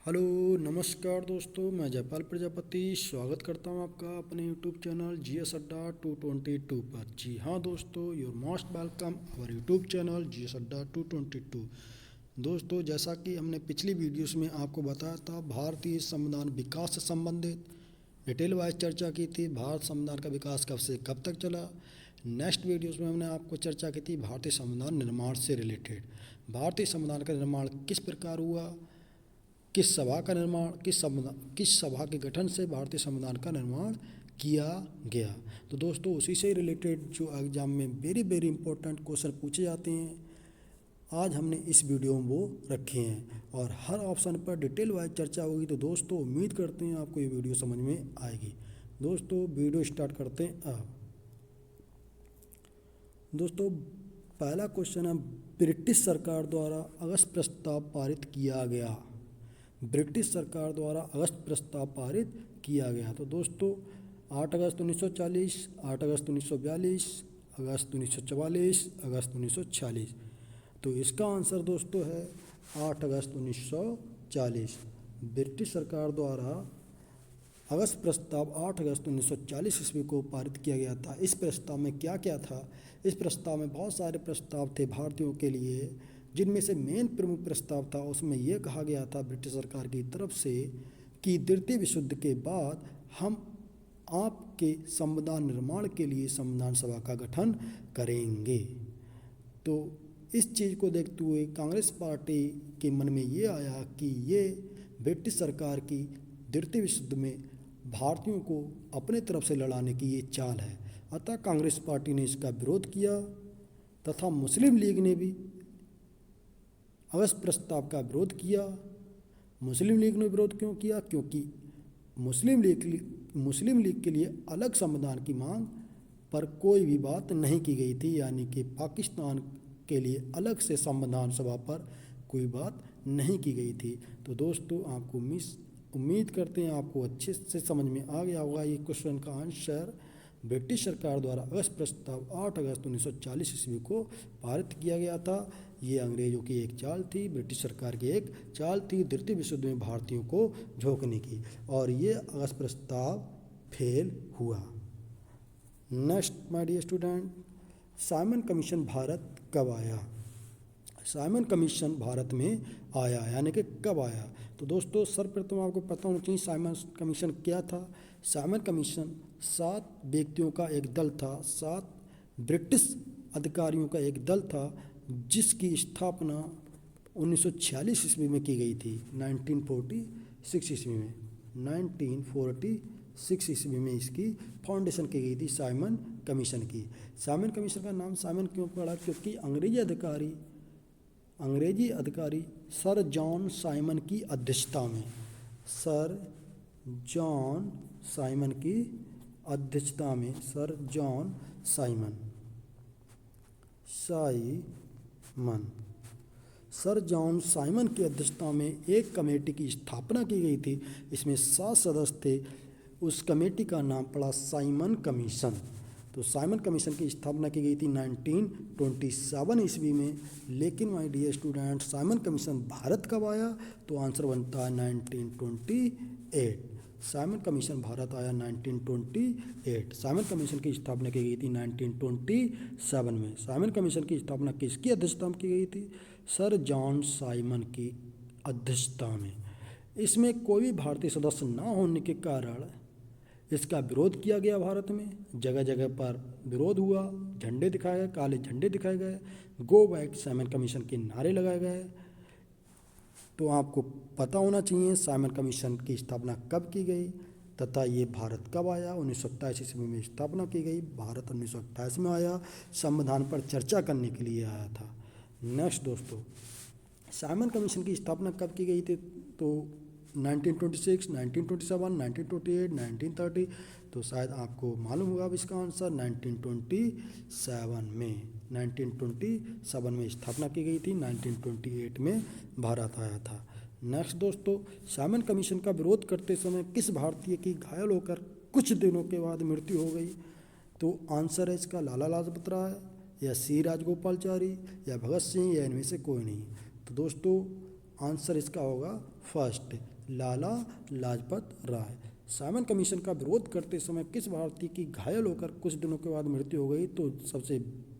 Hello नमस्कार दोस्तों, मैं जयपाल प्रजापति स्वागत करता हूं आपका अपने यूट्यूब चैनल जीएस अड्डा 222 पर। जी हाँ दोस्तों, your most welcome our YouTube channel GS Adda 222। दोस्तों, जैसा कि हमने पिछली वीडियोस में आपको बताया था, भारतीय संविधान विकास से संबंधित डिटेल वाइज चर्चा की थी। भारत संविधान का विकास कब से कब तक चला। नेक्स्ट वीडियोस में हमने आपको चर्चा की थी भारतीय संविधान निर्माण से रिलेटेड। भारतीय संविधान का निर्माण किस प्रकार हुआ, किस सभा का निर्माण, किस सभा के गठन से भारतीय संविधान का निर्माण किया गया। तो दोस्तों, उसी से रिलेटेड जो एग्जाम में वेरी वेरी इंपॉर्टेंट क्वेश्चन पूछे जाते हैं, आज हमने इस वीडियो में वो रखे हैं और हर ऑप्शन पर डिटेल वाइज चर्चा होगी। तो दोस्तों, उम्मीद करते हैं आपको ये वीडियो समझ में आएगी। दोस्तों, वीडियो स्टार्ट करते हैं अब। दोस्तों, पहला क्वेश्चन है, ब्रिटिश सरकार द्वारा अगस्त प्रस्ताव पारित किया गया। ब्रिटिश सरकार द्वारा अगस्त प्रस्ताव पारित किया गया। तो दोस्तों, 8 अगस्त 1940, 8 अगस्त 1942, अगस्त 1944, अगस्त 1946। तो इसका आंसर दोस्तों है 8 अगस्त 1940। ब्रिटिश सरकार द्वारा अगस्त प्रस्ताव 8 अगस्त 1940 ईस्वी को पारित किया गया था। इस प्रस्ताव में क्या क्या था? इस प्रस्ताव में बहुत सारे प्रस्ताव थे भारतीयों के लिए, जिनमें से मेन प्रमुख प्रस्ताव था, उसमें यह कहा गया था ब्रिटिश सरकार की तरफ से कि द्वितीय विश्व युद्ध के बाद हम आपके संविधान निर्माण के लिए संविधान सभा का गठन करेंगे। तो इस चीज़ को देखते हुए कांग्रेस पार्टी के मन में ये आया कि ये ब्रिटिश सरकार की द्वितीय विश्व युद्ध में भारतीयों को अपने तरफ से लड़ाने की ये चाल है। अतः कांग्रेस पार्टी ने इसका विरोध किया तथा मुस्लिम लीग ने भी अगस्त प्रस्ताव का विरोध किया। मुस्लिम लीग ने विरोध क्यों किया? क्योंकि मुस्लिम लीग के लिए अलग संविधान की मांग पर कोई भी बात नहीं की गई थी, यानी कि पाकिस्तान के लिए अलग से संविधान सभा पर कोई बात नहीं की गई थी। तो दोस्तों, आपको उम्मीद करते हैं आपको अच्छे से समझ में आ गया होगा। ये क्वेश्चन का आंसर ब्रिटिश सरकार द्वारा अगस्त प्रस्ताव 8 अगस्त 1940 ईस्वी को पारित किया गया था। ये अंग्रेजों की एक चाल थी, ब्रिटिश सरकार की एक चाल थी द्वितीय विश्व युद्ध में भारतीयों को झोंकने की, और ये अगस्त प्रस्ताव फेल हुआ। Next my dear student, Simon commission Bharat कब आया? साइमन कमीशन भारत में आया, यानी कि कब आया? तो दोस्तों, सर्वप्रथम आपको पता होना चाहिए साइमन कमीशन क्या था। साइमन कमीशन 7 व्यक्तियों का एक दल था, 7 ब्रिटिश अधिकारियों का एक दल था, जिसकी स्थापना 1946 ईस्वी में की गई थी। 1946 ईस्वी में 1946 ईस्वी में इसकी फाउंडेशन की गई थी साइमन कमीशन की। साइमन कमीशन का नाम साइमन क्यों पड़ा? क्योंकि अंग्रेजी अधिकारी सर जॉन साइमन की अध्यक्षता में, सर जॉन साइमन की अध्यक्षता में, sir John Simon sir John Simon की अध्यक्षता में एक कमेटी की स्थापना की गई थी। इसमें 7 सदस्य थे। उस कमेटी का नाम पड़ा साइमन कमीशन। तो साइमन कमीशन की स्थापना की गई थी 1927 ईस्वी में। लेकिन my dear student, Simon commission Bharat कब आया? तो आंसर बनता है 1928। साइमन कमीशन भारत आया 1928। साइमन कमीशन की स्थापना की गई थी 1927 में। साइमन कमीशन की स्थापना किसकी अध्यक्षता में की गई थी? सर जॉन साइमन की अध्यक्षता में। इसमें कोई भी भारतीय सदस्य न होने के कारण इसका विरोध किया गया। भारत में जगह जगह पर विरोध हुआ, झंडे दिखाए गए, काले झंडे दिखाए गए, गो बैक साइमन कमीशन के नारे लगाए गए। तो आपको पता होना चाहिए साइमन कमीशन की स्थापना कब की गई तथा ये भारत कब आया। 1927 ईस्वी में स्थापना की गई। भारत 1928 में आया, संविधान पर चर्चा करने के लिए आया था। नेक्स्ट दोस्तों, साइमन कमीशन की स्थापना कब की गई थी? तो 1926, 1927, 1928, 1930। तो शायद आपको मालूम होगा अब इसका आंसर 1927 में। 1927 में स्थापना की गई थी, 1928 में भारत आया था। नेक्स्ट दोस्तों, साइमन कमीशन का विरोध करते समय किस भारतीय की घायल होकर कुछ दिनों के बाद मृत्यु हो गई? तो आंसर है इसका लाला लाजपत राय, या सी राजगोपालचारी, या भगत सिंह, या इनमें से कोई नहीं। तो दोस्तों, आंसर इसका होगा first, Lala Lajpat Rai. Simon commission का विरोध करते समय किस भारतीय की घायल होकर कुछ दिनों के बाद मृत्यु हो गई? तो सबसे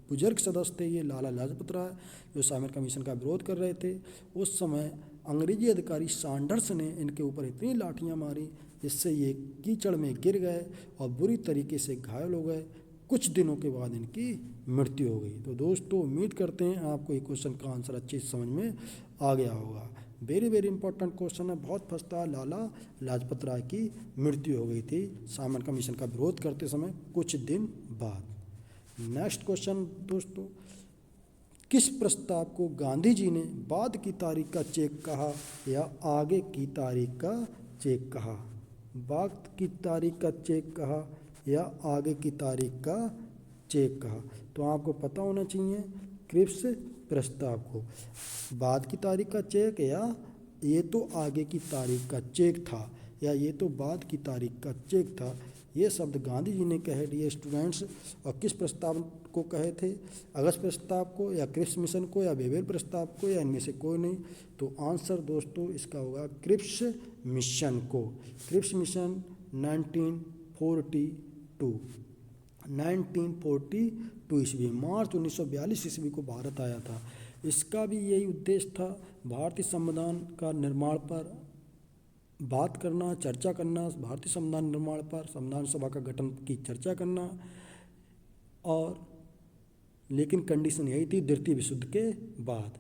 बुजुर्ग सदस्य थे ये लाला लाजपत राय, जो साइमन कमीशन का विरोध कर रहे थे। उस समय अंग्रेजी अधिकारी सैंडर्स ने इनके ऊपर इतनी लाठियां मारी जिससे ये कीचड़ में गिर गए और बुरी तरीके से घायल हो गए। कुछ दिनों के बाद इनकी मृत्यु हो गई। तो दोस्तों उम्मीद करते हैं आपको ये क्वेश्चन का आंसर अच्छे से समझ में आ गया होगा। वेरी वेरी इंपॉर्टेंट क्वेश्चन है, बहुत फंसता। लाला लाजपत राय की मृत्यु हो गई थी साइमन कमीशन का विरोध करते समय कुछ दिन बाद। नेक्स्ट क्वेश्चन दोस्तों, किस प्रस्ताव को गांधी जी ने बाद की तारीख का चेक कहा या आगे की तारीख का चेक कहा? बाद की तारीख का चेक कहा या आगे की तारीख का चेक कहा? तो आपको पता होना चाहिए क्रिप्स प्रस्ताव को बाद की तारीख का चेक, या ये तो आगे की तारीख का चेक था, या ये तो बाद की तारीख का चेक था। ये शब्द गांधी जी ने कहे डियर स्टूडेंट्स, और किस प्रस्ताव को कहे थे? अगस्त प्रस्ताव को, या क्रिप्स मिशन को, या वेवेल प्रस्ताव को, या इनमें से कोई नहीं? तो आंसर दोस्तों इसका होगा क्रिप्स मिशन को। क्रिप्स मिशन 1942 ईस्वी, मार्च 1942 ईस्वी को भारत आया था। इसका भी यही उद्देश्य था, भारतीय संविधान का निर्माण पर बात करना, चर्चा करना, भारतीय संविधान निर्माण पर संविधान सभा का गठन की चर्चा करना। और लेकिन कंडीशन यही थी द्वितीय विश्व युद्ध के बाद।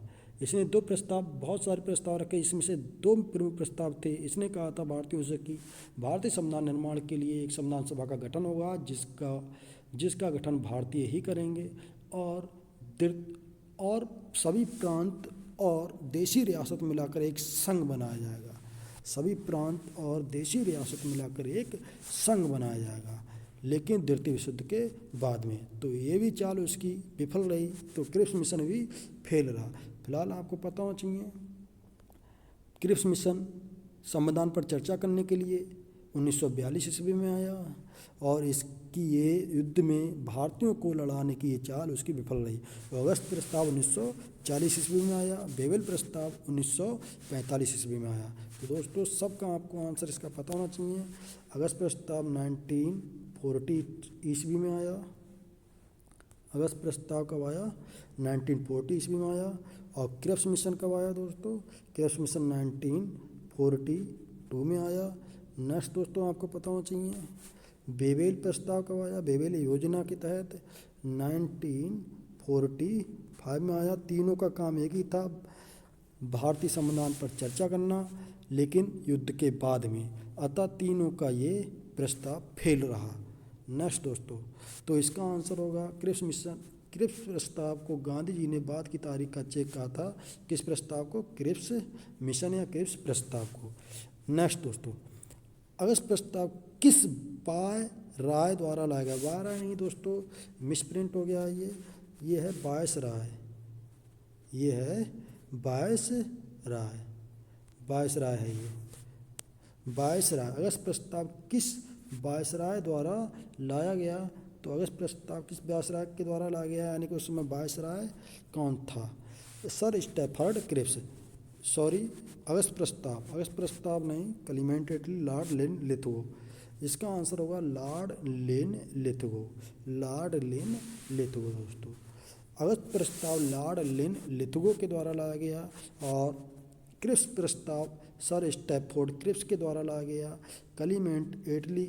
इसने दो प्रस्ताव, बहुत सारे प्रस्ताव रखे, इसमें से दो प्रमुख प्रस्ताव थे। इसने कहा था भारतीयों से कि भारतीय संविधान निर्माण के लिए एक संविधान सभा का गठन होगा जिसका गठन भारतीय ही करेंगे, और सभी प्रांत और देशी रियासत मिलाकर एक संघ बनाया जाएगा। सभी प्रांत और देशी रियासत मिलाकर एक संघ बनाया जाएगा, लेकिन द्वितीय विश्व युद्ध के बाद में। तो ये भी चाल उसकी विफल रही, तो क्रिप्स मिशन भी फेल रहा। फिलहाल आपको पता होना चाहिए क्रिप्स मिशन संविधान पर चर्चा करने के लिए 1942 ईस्वी में आया, और इसकी ये युद्ध में भारतीयों को लड़ाने की ये चाल उसकी विफल रही। तो अगस्त प्रस्ताव 1940 ईस्वी में आया, वेवेल प्रस्ताव 1945 ईस्वी में आया। तो दोस्तों सबका आपको आंसर इसका पता होना चाहिए। अगस्त प्रस्ताव 1940 ईस्वी में आया। अगस्त प्रस्ताव कब आया? 1940 ईस्वी में आया। और क्रिप्स मिशन कब आया दोस्तों? क्रिप्स मिशन 1942 में आया। नेक्स्ट दोस्तों आपको पता होना चाहिए वेवेल प्रस्ताव कब आया? वेवेल योजना के तहत 1945 में आया। तीनों का काम एक ही था, भारतीय संविधान पर चर्चा करना, लेकिन युद्ध के बाद में। अतः तीनों का ये प्रस्ताव फेल रहा। नेक्स्ट दोस्तों, तो इसका आंसर होगा क्रिप्स मिशन। क्रिप्स प्रस्ताव को गांधी जी ने बाद की तारीख का चेक कहा था। किस प्रस्ताव को? क्रिप्स मिशन या क्रिप्स प्रस्ताव को। नेक्स्ट दोस्तों, अगस्त प्रस्ताव किस बाय राय द्वारा लाया गया? बाय राय नहीं दोस्तों, मिसप्रिंट हो गया। ये है बायस राय, ये है बायस राय, बायस राय है ये, बायस राय। अगस्त प्रस्ताव किस बायस राय द्वारा लाया गया? तो अगस्त प्रस्ताव किस बायस राय के द्वारा लाया गया, यानी कि उस समय बायस राय कौन था? सर स्टैफर्ड क्रिप्स, सॉरी अगस्त प्रस्ताव नहीं, क्लीमेंट एटली, लॉर्ड लिन लिथगो। इसका आंसर होगा लॉर्ड लिन लिथगो, लॉर्ड लिन लिथगो दोस्तों। अगस्त प्रस्ताव लॉर्ड लिन लिथगो के द्वारा लाया गया, और क्रिप्स प्रस्ताव सर स्टैफोर्ड क्रिप्स के द्वारा लाया गया। क्लीमेंट एटली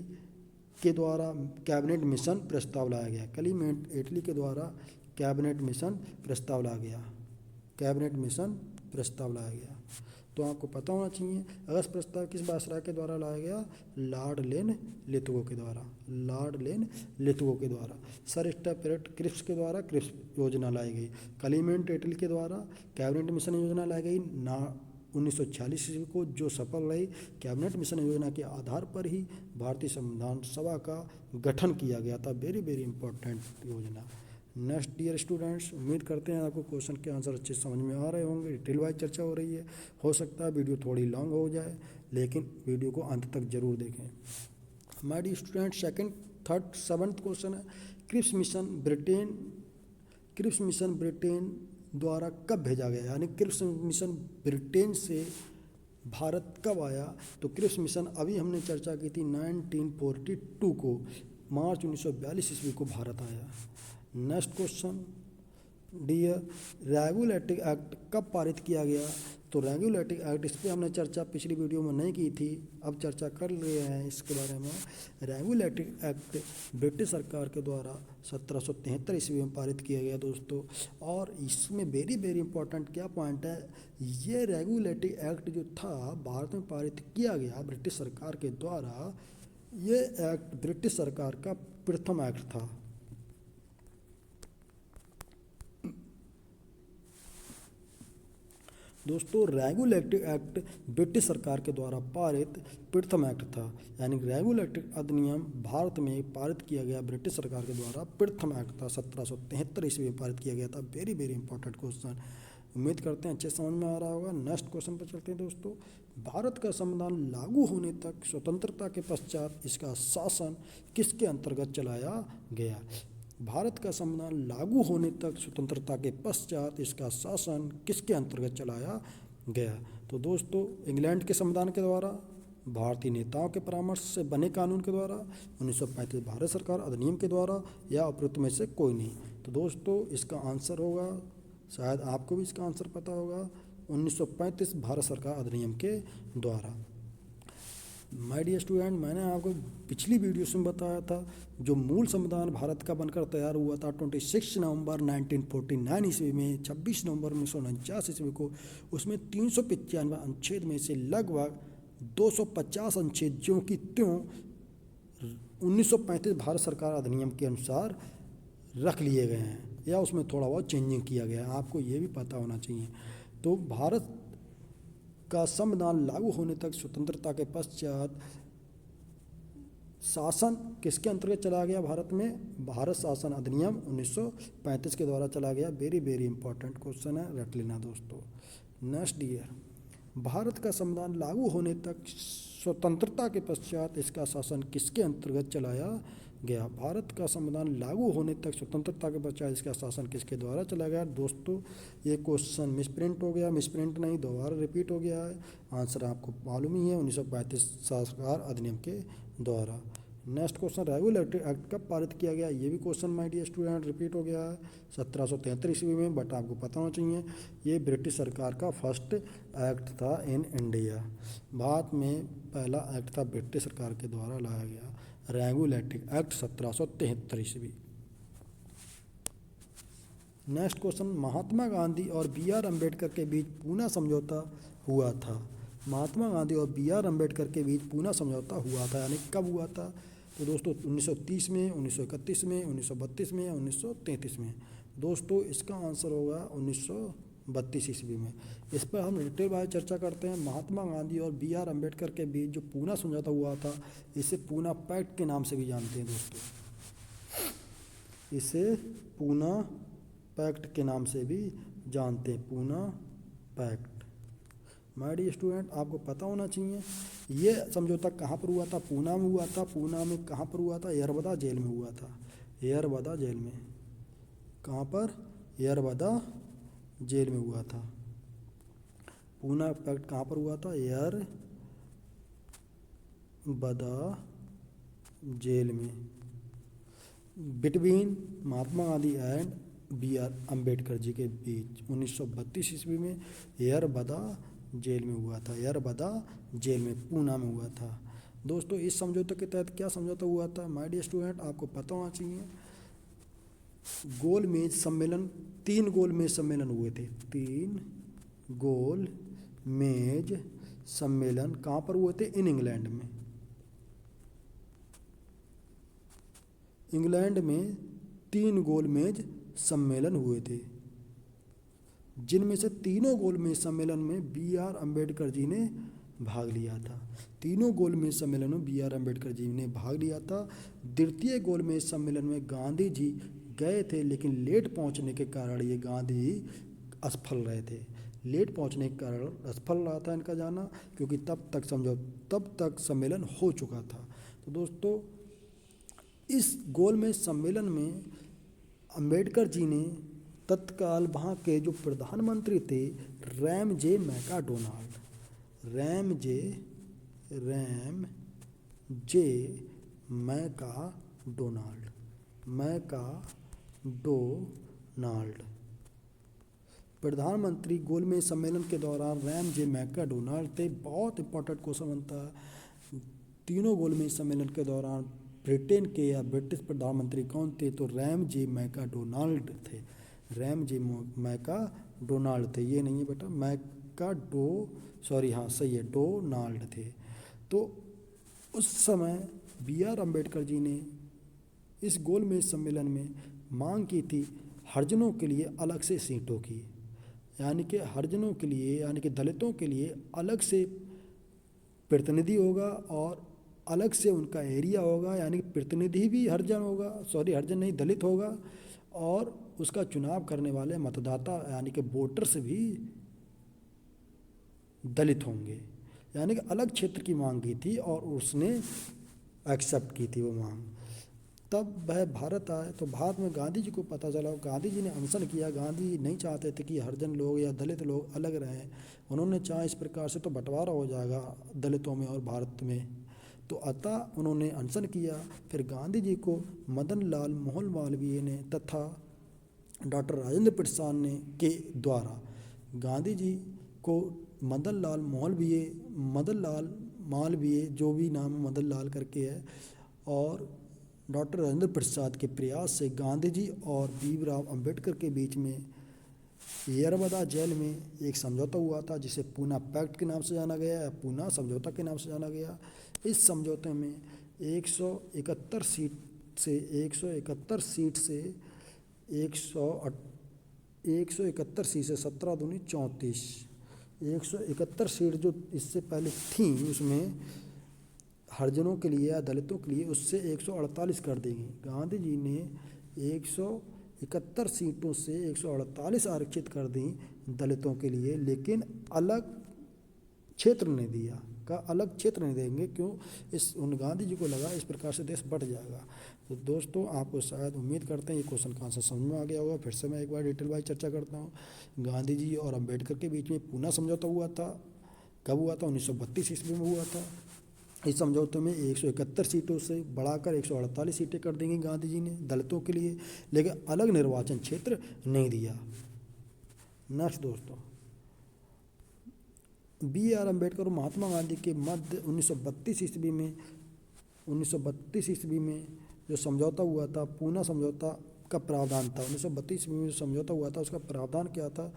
के द्वारा कैबिनेट मिशन प्रस्ताव लाया गया। क्लीमेंट एटली के द्वारा कैबिनेट मिशन प्रस्ताव लाया गया, कैबिनेट मिशन प्रस्ताव लाया गया। तो आपको पता होना चाहिए अगस्त प्रस्ताव किस वायसराय के द्वारा लाया गया? लॉर्ड लिन लिथगो के द्वारा, लॉर्ड लिन लिथगो के द्वारा। सर स्टैफोर्ड क्रिप्स के द्वारा क्रिप्स योजना लाई गई। क्लीमेंट एटली के द्वारा कैबिनेट मिशन योजना लाई गई 1946 ईस्वी को, जो सफल रही। कैबिनेट मिशन योजना के आधार पर ही भारतीय संविधान सभा का गठन किया गया था। वेरी वेरी इंपॉर्टेंट योजना। नेक्स्ट डियर स्टूडेंट्स, उम्मीद करते हैं आपको क्वेश्चन के आंसर अच्छे समझ में आ रहे होंगे। डिटेल वाइज चर्चा हो रही है, हो सकता है वीडियो थोड़ी लॉन्ग हो जाए, लेकिन वीडियो को अंत तक जरूर देखें। My dear student, second, third, seventh question है क्रिप्स मिशन ब्रिटेन द्वारा कब भेजा गया, यानी क्रिप्स मिशन ब्रिटेन से भारत कब आया। तो क्रिप्स मिशन अभी हमने चर्चा की थी 1942 को, मार्च 1942 ईस्वी को भारत आया। Next question, dear regulatory act कब पारित किया गया। तो रेगुलेटरी एक्ट, इस पर हमने चर्चा पिछली वीडियो में नहीं की थी, अब चर्चा कर रहे हैं इसके बारे में। रेगुलेटरी एक्ट ब्रिटिश सरकार के द्वारा 1773 ईस्वी में पारित किया गया दोस्तों। और इसमें वेरी वेरी इंपॉर्टेंट क्या पॉइंट है, ये रेगुलेटरी एक्ट जो था भारत में पारित किया गया ब्रिटिश सरकार के द्वारा, ये एक्ट ब्रिटिश सरकार का प्रथम एक्ट था। दोस्तों रेगुलेटरी एक्ट ब्रिटिश सरकार के द्वारा पारित प्रथम एक्ट था, यानी रेगुलेटरी अधिनियम भारत में पारित किया गया ब्रिटिश सरकार के द्वारा प्रथम एक्ट था, 1773 ईस्वी में पारित किया गया था। वेरी वेरी इंपॉर्टेंट क्वेश्चन, उम्मीद करते हैं अच्छे समझ में आ रहा होगा। नेक्स्ट क्वेश्चन पर चलते हैं दोस्तों। भारत का संविधान लागू होने तक स्वतंत्रता के पश्चात इसका शासन किसके अंतर्गत चलाया गया। भारत का संविधान लागू होने तक स्वतंत्रता के पश्चात इसका शासन किसके अंतर्गत चलाया गया। तो दोस्तों इंग्लैंड के संविधान के द्वारा, भारतीय नेताओं के परामर्श से बने कानून के द्वारा, 1935 भारत सरकार अधिनियम के द्वारा, या उपरोक्त में से कोई नहीं। तो दोस्तों इसका आंसर होगा, शायद आपको भी इसका आंसर पता होगा, 1935 भारत सरकार अधिनियम के द्वारा। माय डियर स्टूडेंट, मैंने आपको पिछली वीडियो में बताया था जो मूल संविधान भारत का बनकर तैयार हुआ था 26 नवंबर 1949 ईस्वी में, 26 नवंबर 1949 ईस्वी को, उसमें 395 अनुच्छेद में से लगभग 250 अनुच्छेद ज्यों की त्यों 1935 भारत सरकार अधिनियम के अनुसार रख लिए गए हैं, या उसमें थोड़ा बहुत चेंजिंग किया गया है, आपको ये भी पता होना चाहिए। तो भारत का संविधान लागू होने तक स्वतंत्रता के पश्चात शासन किसके अंतर्गत चला गया भारत में, भारत शासन अधिनियम 1935 के द्वारा चला गया। वेरी वेरी इंपॉर्टेंट क्वेश्चन है, रट लेना दोस्तों। नेक्स्ट डियर, भारत का संविधान लागू होने तक स्वतंत्रता के पश्चात इसका शासन किसके अंतर्गत चलाया गया। भारत का संविधान लागू होने तक स्वतंत्रता के पश्चात इसका शासन किसके द्वारा चला गया। दोस्तों ये क्वेश्चन मिसप्रिंट हो गया, मिसप्रिंट नहीं दोबारा रिपीट हो गया है, आंसर आपको मालूम ही है, 1935 सरकार अधिनियम के द्वारा। नेक्स्ट क्वेश्चन, रेगुलेटरी एक्ट कब पारित किया गया। ये भी question my dear student repeat हो गया है 1773 ईस्वी में, बट आपको पता होना चाहिए ये ब्रिटिश सरकार का फर्स्ट एक्ट था इन इंडिया। भारत में पहला एक्ट था ब्रिटिश सरकार के द्वारा लाया गया रेगुलेटरी एक्ट 1773 ईस्वी। नेक्स्ट क्वेश्चन, महात्मा गांधी और बी.आर. अम्बेडकर के बीच पूना समझौता हुआ था। महात्मा गांधी और बी.आर. अम्बेडकर के बीच पूना समझौता हुआ था, यानी कब हुआ था। तो दोस्तों 1930 में, 1931 में, 1932 में या 1933 में। दोस्तों इसका आंसर होगा 1932 ईस्वी में। इस पर हम डिटेल बाय चर्चा करते हैं। महात्मा गांधी और बी.आर. अम्बेडकर के बीच जो पूना समझौता हुआ था, इसे पूना पैक्ट के नाम से भी जानते हैं दोस्तों, इसे पूना पैक्ट के नाम से भी जानते हैं, Poona pact. My dear student, आपको पता होना चाहिए ये समझौता कहाँ पर हुआ था, पूना में हुआ था। पूना में कहाँ पर हुआ था, यरबदा जेल में हुआ था, यरबदा जेल में। कहाँ पर, यरबदा जेल में हुआ था। पूना पैक्ट कहाँ पर हुआ था, यरबदा जेल में, between Mahatma Gandhi and B R. Ambedkar ji के बीच 1932 ईस्वी में यरबदा जेल में हुआ था, यरबदा जेल में, पूना में हुआ था। दोस्तों इस समझौते के तहत क्या समझौता हुआ था, माय डियर स्टूडेंट आपको पता होना चाहिए। गोल मेज सम्मेलन, 3 गोल मेज सम्मेलन हुए थे, 3 गोल मेज सम्मेलन कहाँ पर हुए थे, इन इंग्लैंड में। इंग्लैंड में 3 गोल मेज सम्मेलन हुए थे, जिनमें से तीनों गोल मेज सम्मेलन में बी.आर. अम्बेडकर जी ने भाग लिया था। तीनों गोल मेज सम्मेलन में बी.आर. अम्बेडकर जी ने भाग लिया था। द्वितीय गोल मेज सम्मेलन में गांधी जी गए थे, लेकिन लेट पहुंचने के कारण ये गांधी असफल रहे थे। लेट पहुंचने के कारण असफल रहा था इनका जाना, क्योंकि तब तक सम्मेलन हो चुका था। तो दोस्तों इस गोल मेज सम्मेलन में अम्बेडकर जी ने तत्काल वहाँ के जो प्रधानमंत्री थे रैम जे मैकाडोनाल्ड, रैम जे मैकाडोनाल्ड प्रधानमंत्री गोलमेज सम्मेलन के दौरान रैम जे मैकाडोनाल्ड थे। बहुत इंपॉर्टेंट क्वेश्चन बनता है, तीनों गोलमेज सम्मेलन के दौरान ब्रिटेन के या ब्रिटिश प्रधानमंत्री कौन थे, तो रैम जे मैकाडोनाल्ड थे, रैम जे मैकाडोनाल्ड थे। ये नहीं है बेटा हाँ सही है, डोनाल्ड थे। तो उस समय बी आर अम्बेडकर जी ने इस गोलमेज सम्मेलन में मांग की थी हरिजनों के लिए अलग से सीटों की, यानी कि हरिजनों के लिए यानी कि दलितों के लिए अलग से प्रतिनिधि होगा और अलग से उनका एरिया होगा, यानी कि प्रतिनिधि भी हरिजन होगा, हरिजन नहीं दलित होगा, और उसका चुनाव करने वाले मतदाता यानी कि वोटर्स भी दलित होंगे, यानी कि अलग क्षेत्र की मांग की थी और उसने एक्सेप्ट की थी वो मांग। तब वह भारत आए तो भारत में गांधी जी को पता चला, गांधी जी ने अनशन किया। गांधी नहीं चाहते थे कि हरिजन लोग या दलित लोग अलग रहें, उन्होंने चाहा इस प्रकार से तो बंटवारा हो जाएगा दलितों में और भारत में, तो अतः उन्होंने अनशन किया। फिर गांधी जी को मदन लाल मालवीय ने तथा डॉक्टर राजेंद्र प्रसाद ने के द्वारा गांधी जी को मदन लाल मालवीय जो भी नाम मदन लाल करके है, और डॉक्टर राजेंद्र प्रसाद के प्रयास से गांधी जी और भीमराव अंबेडकर के बीच में यरबदा जेल में एक समझौता हुआ था, जिसे पूना पैक्ट के नाम से जाना गया या पूना समझौता के नाम से जाना गया। इस समझौते में 171 सीट से 171 सीट से 17 दूनी 34, 171 सीट जो इससे पहले थी उसमें हरिजनों के लिए या दलितों के लिए, उससे 148 कर देंगे। गांधी जी ने 171 सीटों से 148 आरक्षित कर दी दलितों के लिए, लेकिन अलग क्षेत्र नहीं दिया, का अलग क्षेत्र नहीं देंगे। क्यों? उन गांधी जी को लगा इस प्रकार से देश बढ़ जाएगा। तो दोस्तों आपको शायद उम्मीद करते हैं ये क्वेश्चन का आंसर समझ में आ गया होगा। फिर से मैं एक बार डिटेल वाइज चर्चा करता हूँ। गांधी जी और अम्बेडकर के बीच में पूना समझौता हुआ था। कब हुआ था? 1932 ईस्वी में हुआ था। इस समझौते में 171 सीटों से बढ़ाकर 148 सीटें कर देंगी गांधी जी ने दलितों के लिए, लेकिन अलग निर्वाचन क्षेत्र नहीं दिया। नेक्स्ट दोस्तों, बी आर अम्बेडकर और महात्मा गांधी के मध्य 1932 ईस्वी में जो समझौता हुआ था, पूना समझौता का प्रावधान था। 1932 ईस्वी में जो समझौता हुआ था उसका प्रावधान क्या था?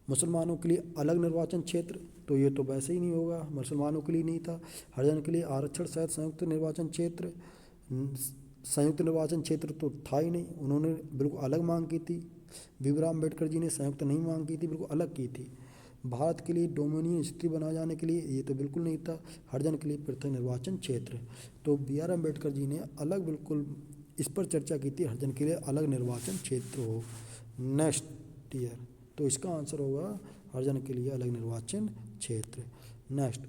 मुसलमानों के लिए अलग निर्वाचन क्षेत्र, तो ये तो वैसे ही नहीं होगा, मुसलमानों के लिए नहीं था। हरिजन के लिए आरक्षण सहित संयुक्त निर्वाचन क्षेत्र, संयुक्त निर्वाचन क्षेत्र तो था ही नहीं, उन्होंने बिल्कुल अलग मांग की थी। भीमराव अम्बेडकर जी ने संयुक्त नहीं मांग की थी, बिल्कुल अलग की थी। भारत के लिए डोमिनियन स्थिति बनाए जाने के लिए ये तो बिल्कुल नहीं था। हरिजन के लिए पृथक निर्वाचन क्षेत्र, तो बी आर अम्बेडकर जी ने अलग बिल्कुल इस पर चर्चा की थी, हरिजन के लिए अलग निर्वाचन क्षेत्र हो। नेक्स्ट ईयर, तो इसका आंसर होगा हरिजन के लिए अलग निर्वाचन क्षेत्र। नेक्स्ट,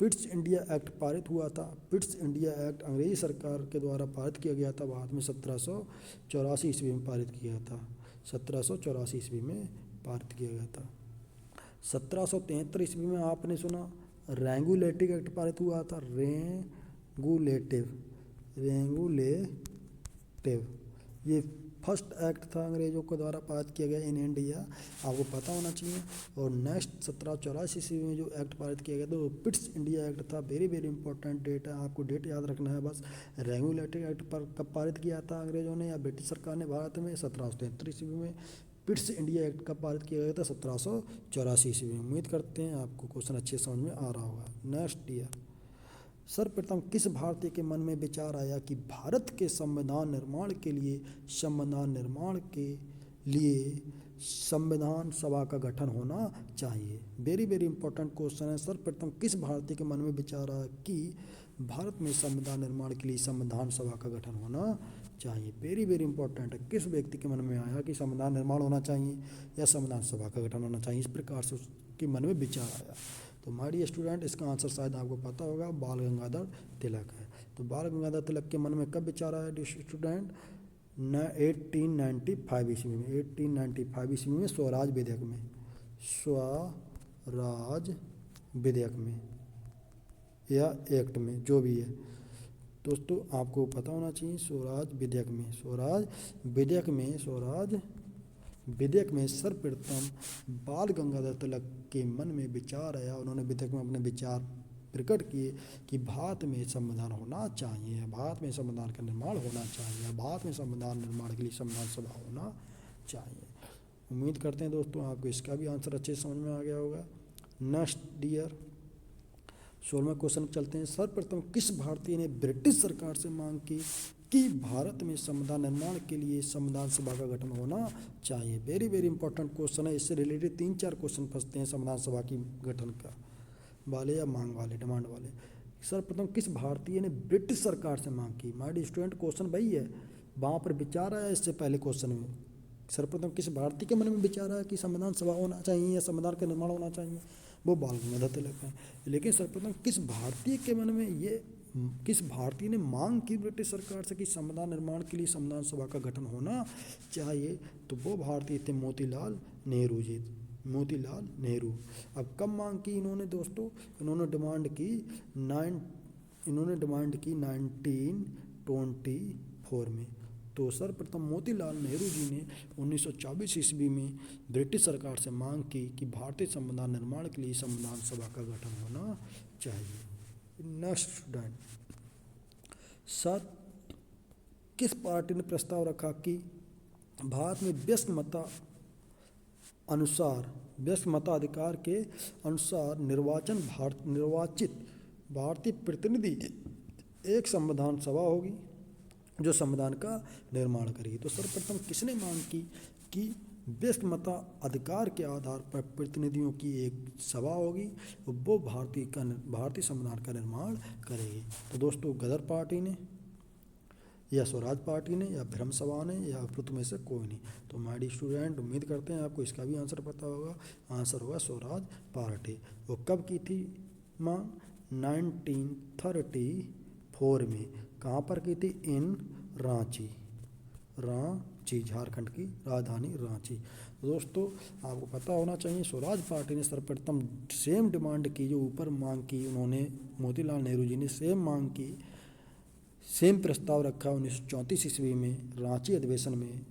पिट्स इंडिया एक्ट पारित हुआ था। पिट्स इंडिया एक्ट अंग्रेजी सरकार के द्वारा पारित किया गया था, भारत में 1784 ईस्वी में पारित किया था। 1784 ईस्वी में पारित किया गया था। 1773 ईस्वी में आपने सुना रेगुलेटिव एक्ट पारित हुआ था। रेगुलेटिव ये फर्स्ट एक्ट था अंग्रेजों के द्वारा पारित किया गया इन इंडिया, आपको पता होना चाहिए। और नेक्स्ट 1784 ईस्वी में जो एक्ट पारित किया गया था वो पिट्स इंडिया एक्ट था। वेरी वेरी इंपॉर्टेंट डेट है, आपको डेट याद रखना है बस। रेगुलेटिव एक्ट पर कब पारित किया था अंग्रेजों ने या ब्रिटिश सरकार ने भारत में? 1773 ईस्वी में। पिट्स इंडिया एक्ट कब पारित किया गया था? 1784 ईस्वी में। उम्मीद करते हैं आपको क्वेश्चन अच्छे समझ में आ रहा होगा। नेक्स्ट ईयर, सर्वप्रथम किस भारतीय के मन में विचार आया कि भारत के संविधान निर्माण के लिए संविधान सभा का गठन होना चाहिए? वेरी वेरी इंपॉर्टेंट क्वेश्चन है। सर्वप्रथम किस भारतीय के मन में विचार आया कि भारत में संविधान निर्माण के लिए संविधान सभा का गठन होना चाहिए? वेरी वेरी इंपॉर्टेंट है। किस व्यक्ति के मन में आया कि संविधान निर्माण होना चाहिए या संविधान सभा का गठन होना चाहिए? इस प्रकार से उसके मन में विचार आया। तो माय डियर स्टूडेंट, इसका आंसर शायद आपको पता होगा, बाल गंगाधर तिलक है। तो बाल गंगाधर तिलक के मन में कब विचार आया डियर स्टूडेंट? 1895 ईस्वी में, 1895 ईस्वी में स्वराज विधेयक में, स्वराज विधेयक में या एक्ट में, जो भी है दोस्तों आपको पता होना चाहिए। स्वराज विधेयक में, स्वराज विधेयक में, स्वराज विधेयक में सर्वप्रथम बाल गंगाधर तिलक के मन में विचार आया। उन्होंने विधेयक में अपने विचार प्रकट किए कि भारत में संविधान होना चाहिए, भारत में संविधान का निर्माण होना चाहिए, भारत में संविधान निर्माण के लिए संविधान सभा होना चाहिए। उम्मीद करते हैं दोस्तों आपको इसका भी आंसर अच्छे समझ में आ गया होगा। नेक्स्ट डियर 16वें क्वेश्चन चलते हैं। सर्वप्रथम किस भारतीय ने ब्रिटिश सरकार से मांग की कि भारत में संविधान निर्माण के लिए संविधान सभा का गठन होना चाहिए? वेरी वेरी इंपॉर्टेंट क्वेश्चन है। इससे रिलेटेड 3-4 क्वेश्चन फंसते हैं संविधान सभा की गठन का वाले या मांग वाले, डिमांड वाले। सर्वप्रथम किस भारतीय ने ब्रिटिश सरकार से मांग की? माय डियर स्टूडेंट क्वेश्चन वही है, वहाँ पर विचार आया इससे पहले क्वेश्चन में। सर्वप्रथम किस भारतीय के मन में विचार आया कि संविधान सभा होना चाहिए या संविधान का निर्माण होना चाहिए? वो बाल गंगाधर तिलक है। लेकिन सर्वप्रथम किस भारतीय के मन में ये, किस भारतीय ने मांग की ब्रिटिश सरकार से कि संविधान निर्माण के लिए संविधान सभा का गठन होना चाहिए? तो वो भारतीय थे मोतीलाल नेहरू जी, मोतीलाल नेहरू। अब कब मांग की इन्होंने दोस्तों? इन्होंने डिमांड की 1924 में। तो सर्वप्रथम मोतीलाल नेहरू जी ने 1924 ईस्वी में ब्रिटिश सरकार से मांग की कि भारतीय संविधान निर्माण के लिए संविधान सभा का गठन होना चाहिए। नेक्स्ट स्टूडेंट 7, किस पार्टी ने प्रस्ताव रखा कि भारत में व्यस्क मताधिकार के अनुसार निर्वाचित भारतीय प्रतिनिधि एक संविधान सभा होगी जो संविधान का निर्माण करेगी? तो सर्वप्रथम किसने मांग की कि व्यस्क मताधिकार के आधार पर प्रतिनिधियों की एक सभा होगी, वो भारतीय संविधान का निर्माण करेगी? तो दोस्तों गदर पार्टी ने या स्वराज पार्टी ने या ब्रह्म सभा ने या उपरोक्त में से कोई नहीं। तो माय डियर स्टूडेंट उम्मीद करते हैं आपको इसका भी आंसर पता होगा। आंसर होगा स्वराज पार्टी। वो कब की थी मांग? 1934 में। कहाँ पर की थी? इन रांची, झारखंड की राजधानी रांची। दोस्तों आपको पता होना चाहिए स्वराज पार्टी ने सर्वप्रथम सेम डिमांड की जो ऊपर मांग की उन्होंने, मोतीलाल नेहरू जी ने सेम मांग की, सेम प्रस्ताव रखा 1934 ईस्वी में रांची अधिवेशन में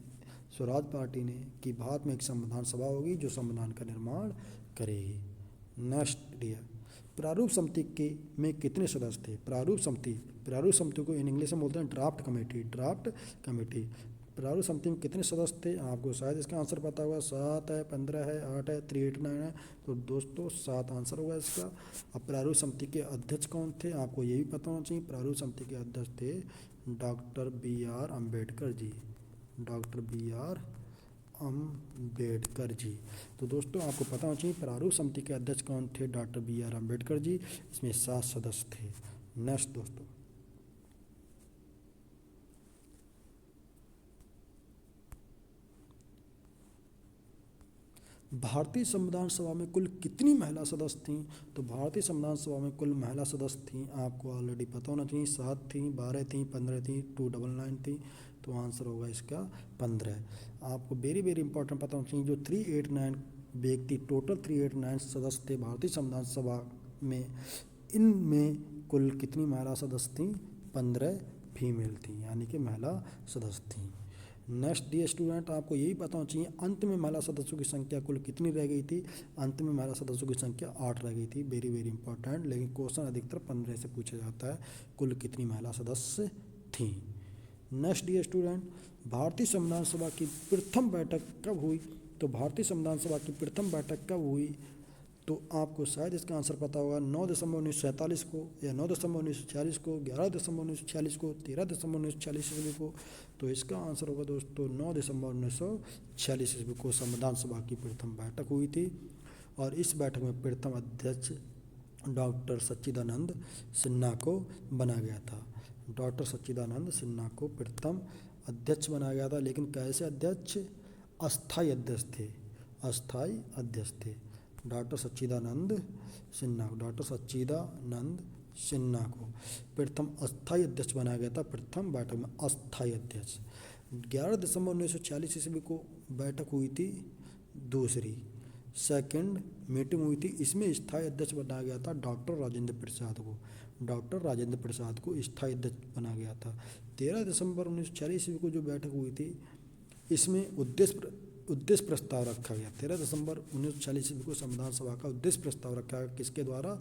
स्वराज पार्टी ने कि भारत में एक संविधान सभा होगी जो संविधान का निर्माण करेगी। नेक्स्ट डियर प्रारूप समिति में कितने सदस्य थे? प्रारूप समिति को इन इंग्लिश में बोलते हैं ड्राफ्ट कमेटी। प्रारूप समिति में कितने सदस्य थे? आपको शायद इसका आंसर पता होगा। 7 है, 15 है, 8 है, 3, 8, 9 है। तो दोस्तों 7 आंसर होगा इसका। अब प्रारूप समिति के अध्यक्ष कौन थे? आपको ये भी पता होना चाहिए। प्रारूप समिति के अध्यक्ष थे doctor B.R. Ambedkar ji, doctor B.R. Ambedkar ji. तो दोस्तों आपको पता होना चाहिए प्रारूप समिति के अध्यक्ष कौन थे? Doctor B.R. अम्बेडकर जी। इसमें 7 सदस्य थे। नेक्स्ट दोस्तों भारतीय संविधान सभा में कुल कितनी महिला सदस्य थीं? तो भारतीय संविधान सभा में कुल महिला सदस्य थीं, आपको ऑलरेडी पता होना चाहिए। 7 थीं, 12 थीं, 15 थीं, 299 थी। तो आंसर होगा इसका 15। आपको वेरी वेरी इंपॉर्टेंट पता होना चाहिए जो 389 व्यक्ति, टोटल 389 सदस्य थे भारतीय संविधान सभा में, इनमें कुल कितनी महिला सदस्य थीं? 15 फीमेल थीं, यानी कि महिला सदस्य थीं। नेक्स्ट डियर स्टूडेंट आपको यही पता होना चाहिए अंत में महिला सदस्यों की संख्या कुल कितनी रह गई थी? अंत में महिला सदस्यों की संख्या 8 रह गई थी। वेरी वेरी इंपॉर्टेंट, लेकिन क्वेश्चन अधिकतर 15 से पूछा जाता है कुल कितनी महिला सदस्य थीं। नेक्स्ट डियर स्टूडेंट भारतीय संविधान सभा की प्रथम बैठक कब हुई? तो भारतीय संविधान सभा की प्रथम बैठक कब हुई? तो आपको शायद इसका आंसर पता होगा। 9 दिसंबर 1947 को या 9 दिसंबर 1946 को, 11 दिसंबर 1946 को, 13 दिसंबर 1946 ईस्वी को। तो इसका आंसर होगा दोस्तों 9 दिसंबर 1946 ईस्वी को संविधान सभा की प्रथम बैठक हुई थी। और इस बैठक में प्रथम अध्यक्ष डॉक्टर सच्चिदानंद सिन्हा को बना गया था। डॉक्टर सच्चिदानंद सिन्हा को प्रथम अध्यक्ष बनाया गया था। लेकिन कैसे अध्यक्ष? अस्थायी अध्यक्ष थे, अस्थायी अध्यक्ष थे। डॉक्टर सच्चिदानंद सिन्हा को प्रथम अस्थायी अध्यक्ष बनाया गया था प्रथम बैठक में, अस्थायी अध्यक्ष। 11 दिसंबर 1946 ईस्वी को बैठक हुई थी दूसरी, सेकंड मीटिंग हुई थी। इसमें स्थायी अध्यक्ष बनाया गया था डॉक्टर राजेंद्र प्रसाद को। डॉक्टर राजेंद्र प्रसाद को स्थायी अध्यक्ष बनाया गया था। 13 दिसंबर 1946 ईस्वी को जो बैठक हुई थी, इसमें उद्देश्य प्रस्ताव रखा गया। 13 दिसंबर 1946 ईस्वी को संविधान सभा का उद्देश्य प्रस्ताव रखा गया। किसके द्वारा?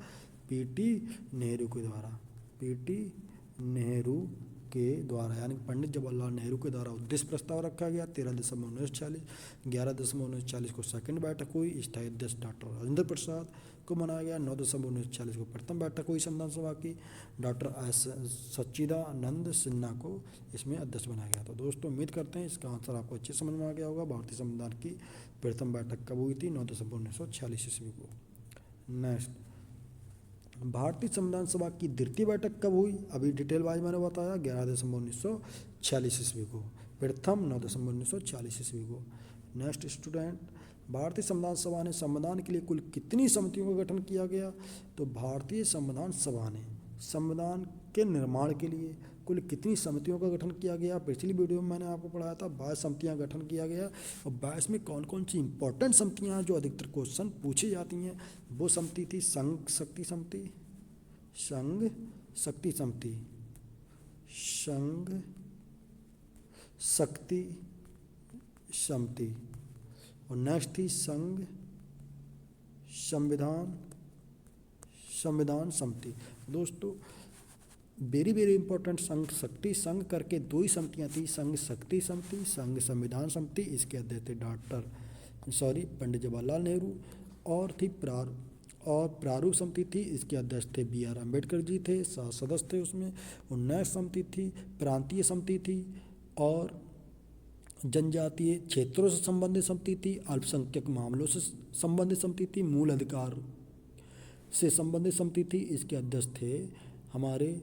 पीटी नेहरू के द्वारा। पीटी नेहरू के द्वारा, यानी पंडित जवाहरलाल नेहरू के द्वारा उद्देश्य प्रस्ताव रखा गया 13 दिसंबर 1946। 11 दिसंबर 1946 को सेकंड बैठक हुई, स्थायी अध्यक्ष डॉक्टर राजेंद्र प्रसाद को बनाया गया। 9 दिसंबर 1946 को प्रथम बैठक हुई संविधान सभा की, डॉक्टर एस सच्चिदानंद सिन्हा को इसमें अध्यक्ष बनाया गया। तो दोस्तों उम्मीद करते हैं इसका आंसर आपको अच्छे समझ में आ गया होगा। भारतीय संविधान की प्रथम बैठक कब हुई थी? 9 दिसंबर 1946 ईस्वी को। नेक्स्ट, भारतीय संविधान सभा की द्वितीय बैठक कब हुई? अभी डिटेल वाइज मैंने बताया, 11 दिसंबर 1946 ईस्वी को। प्रथम 9 दिसंबर 1946 ईस्वी को। नेक्स्ट स्टूडेंट, भारतीय संविधान सभा ने संविधान के लिए कुल कितनी समितियों का गठन किया गया? तो भारतीय संविधान सभा ने संविधान के निर्माण के लिए कुल कितनी समितियों का गठन किया गया? पिछली वीडियो में मैंने आपको पढ़ाया था 22 समितियां गठन किया गया। और 22 में कौन कौन सी इंपॉर्टेंट समितियां हैं जो अधिकतर क्वेश्चन पूछी जाती हैं? वो समिति थी संघ शक्ति समिति, संघ शक्ति समिति, संघ शक्ति समिति, और नेक्स्ट थी संघ संविधान समिति। दोस्तों वेरी वेरी इंपॉर्टेंट, संघ शक्ति संघ करके दो ही समितियां थी, संघ शक्ति समिति, संघ संविधान समिति। इसके अध्यक्ष थे पंडित जवाहरलाल नेहरू। और थी प्रारूप समिति थी, इसके अध्यक्ष थे BR अम्बेडकर जी थे, 7 सदस्य थे उसमें। और नेक्स्ट समिति थी प्रांतीय समिति थी, और जनजातीय क्षेत्रों से संबंधित समिति थी, अल्पसंख्यक मामलों से संबंधित समिति थी, मूल अधिकार से संबंधित समिति थी। इसके अध्यक्ष थे हमारे